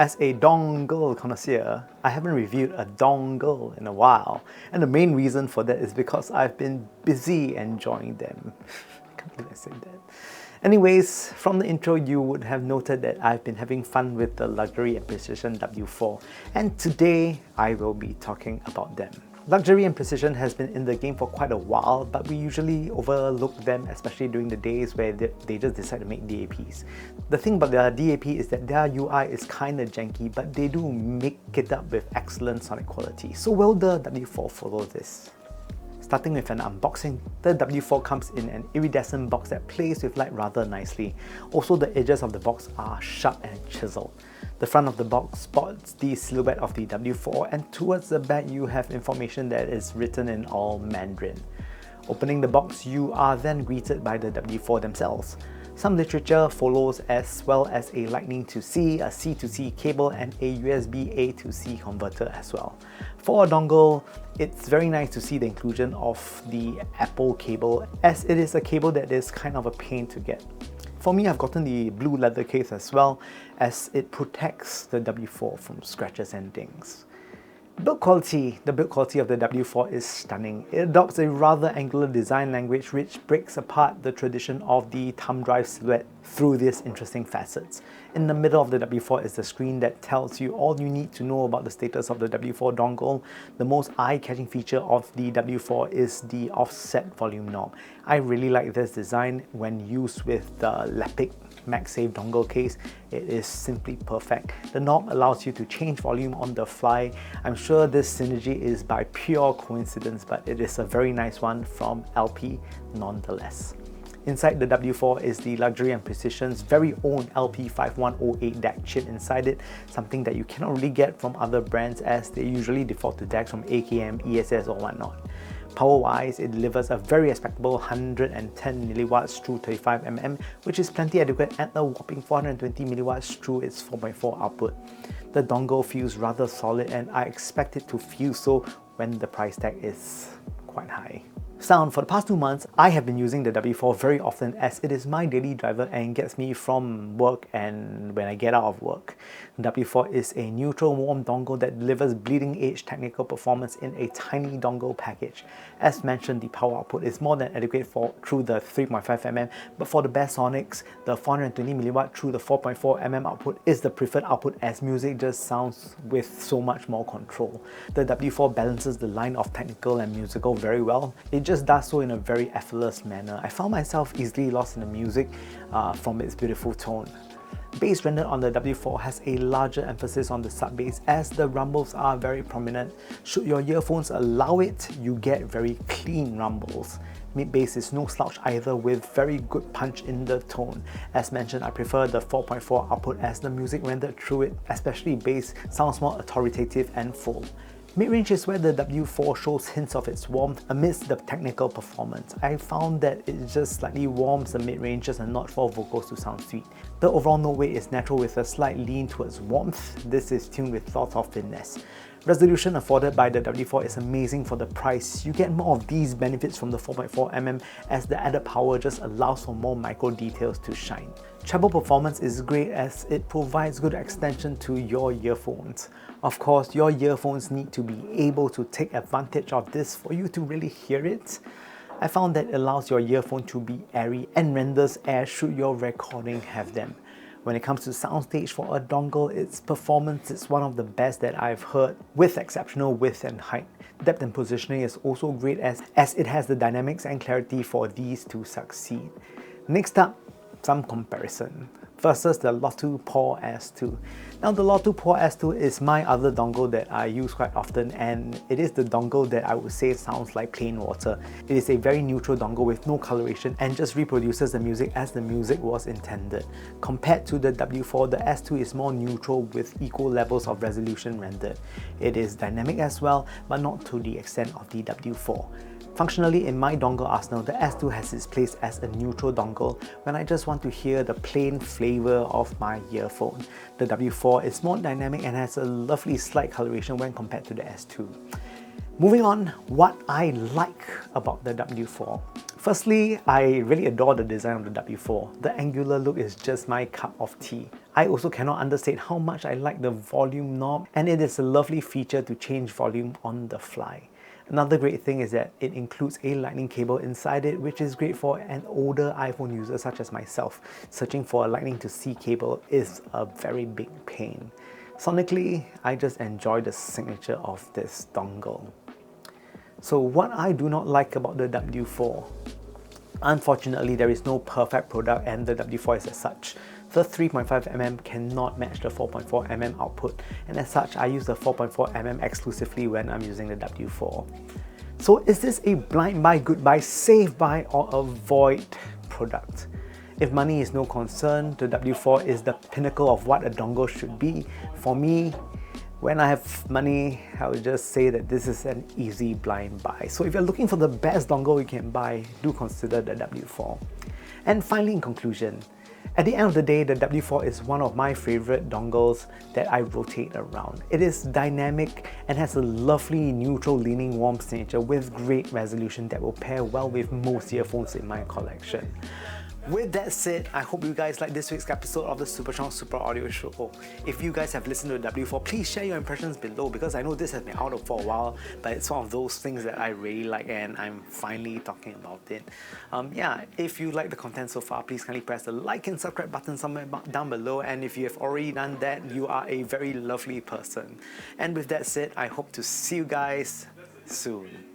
As a dongle connoisseur, I haven't reviewed a dongle in a while, and the main reason for that is because I've been busy enjoying them. I can't believe I said that. Anyways, from the intro you would have noted that I've been having fun with the Luxury and Precision W4, and today I will be talking about them. Luxury and Precision has been in the game for quite a while, but we usually overlook them, especially during the days where they just decide to make DAPs. The thing about their DAP is that their UI is kinda janky, but they do make it up with excellent sonic quality. So will the W4 follow this? Starting with an unboxing, the W4 comes in an iridescent box that plays with light rather nicely. Also, the edges of the box are sharp and chiseled. The front of the box spots the silhouette of the W4, and towards the back you have information that is written in all Mandarin. Opening the box, you are then greeted by the W4 themselves. Some literature follows, as well as a Lightning to C, a C to C cable, and a USB A to C converter as well. For a dongle, it's very nice to see the inclusion of the Apple cable, as it is a cable that is kind of a pain to get. For me, I've gotten the blue leather case as well, as it protects the W4 from scratches and dings. The build quality of the W4 is stunning. It adopts a rather angular design language which breaks apart the tradition of the thumb drive silhouette through these interesting facets. In the middle of the W4 is the screen that tells you all you need to know about the status of the W4 dongle. The most eye-catching feature of the W4 is the offset volume knob. I really like this design when used with the Lepic MagSafe dongle case. It is simply perfect. The knob allows you to change volume on the fly. I'm sure this synergy is by pure coincidence, but it is a very nice one from LP nonetheless. Inside the W4 is the Luxury and Precision's very own LP5108 DAC chip inside it, something that you cannot really get from other brands as they usually default to DACs from AKM, ESS or whatnot. Power-wise, it delivers a very respectable 110 mW through 35 mm, which is plenty adequate at a whopping 420 mW through its 4.4 output. The dongle feels rather solid, and I expect it to feel so when the price tag is quite high. Sound. For the past 2 months, I have been using the W4 very often as it is my daily driver and gets me from work and when I get out of work. The W4 is a neutral warm dongle that delivers bleeding edge technical performance in a tiny dongle package. As mentioned, the power output is more than adequate through the 3.5mm, but for the best sonics, the 420 mW through the 4.4mm output is the preferred output as music just sounds with so much more control. The W4 balances the line of technical and musical very well. It just does so in a very effortless manner. I found myself easily lost in the music from its beautiful tone. Bass rendered on the W4 has a larger emphasis on the sub bass as the rumbles are very prominent. Should your earphones allow it, you get very clean rumbles. Mid bass is no slouch either, with very good punch in the tone. As mentioned, I prefer the 4.4 output as the music rendered through it, especially bass, sounds more authoritative and full. Mid-range is where the W4 shows hints of its warmth amidst the technical performance. I found that it just slightly warms the mid-range just a notch for vocals to sound sweet. The overall note weight is natural with a slight lean towards warmth. This is tuned with lots of finesse. Resolution afforded by the W4 is amazing for the price. You get more of these benefits from the 4.4mm as the added power just allows for more micro details to shine. Treble performance is great as it provides good extension to your earphones. Of course, your earphones need to be able to take advantage of this for you to really hear it. I found that it allows your earphone to be airy and renders air should your recording have them. When it comes to soundstage for a dongle, its performance is one of the best that I've heard, with exceptional width and height. Depth and positioning is also great as it has the dynamics and clarity for these to succeed. Next up, some comparison versus the Lotoo PAW S2. Now, the Lotoo PAW S2 is my other dongle that I use quite often, and it is the dongle that I would say sounds like plain water. It is a very neutral dongle with no coloration and just reproduces the music as the music was intended. Compared to the W4, the S2 is more neutral with equal levels of resolution rendered. It is dynamic as well, but not to the extent of the W4. Functionally, in my dongle arsenal, the S2 has its place as a neutral dongle when I just want to hear the plain flavor of my earphone. The W4 is more dynamic and has a lovely slight coloration when compared to the S2. Moving on, what I like about the W4. Firstly, I really adore the design of the W4. The angular look is just my cup of tea. I also cannot understate how much I like the volume knob, and it is a lovely feature to change volume on the fly. Another great thing is that it includes a lightning cable inside it, which is great for an older iPhone user such as myself. Searching for a lightning to C cable is a very big pain. Sonically, I just enjoy the signature of this dongle. So what I do not like about the W4, unfortunately there is no perfect product and the W4 is as such. The 3.5mm cannot match the 4.4mm output, and as such I use the 4.4mm exclusively when I'm using the W4. So is this a blind buy, good buy, safe buy, or avoid product? If money is no concern, the W4 is the pinnacle of what a dongle should be. For me, when I have money, I would just say that this is an easy blind buy. So if you're looking for the best dongle you can buy, do consider the W4. And finally, in conclusion, at the end of the day, the W4 is one of my favorite dongles that I rotate around. It is dynamic and has a lovely neutral leaning warm signature with great resolution that will pair well with most earphones in my collection. With that said, I hope you guys like this week's episode of the Super Strong Super Audio Show. If you guys have listened to the W4, please share your impressions below, because I know this has been out for a while, but it's one of those things that I really like and I'm finally talking about it. Yeah, if you like the content so far, please kindly press the like and subscribe button somewhere down below, and if you have already done that, you are a very lovely person. And with that said, I hope to see you guys soon.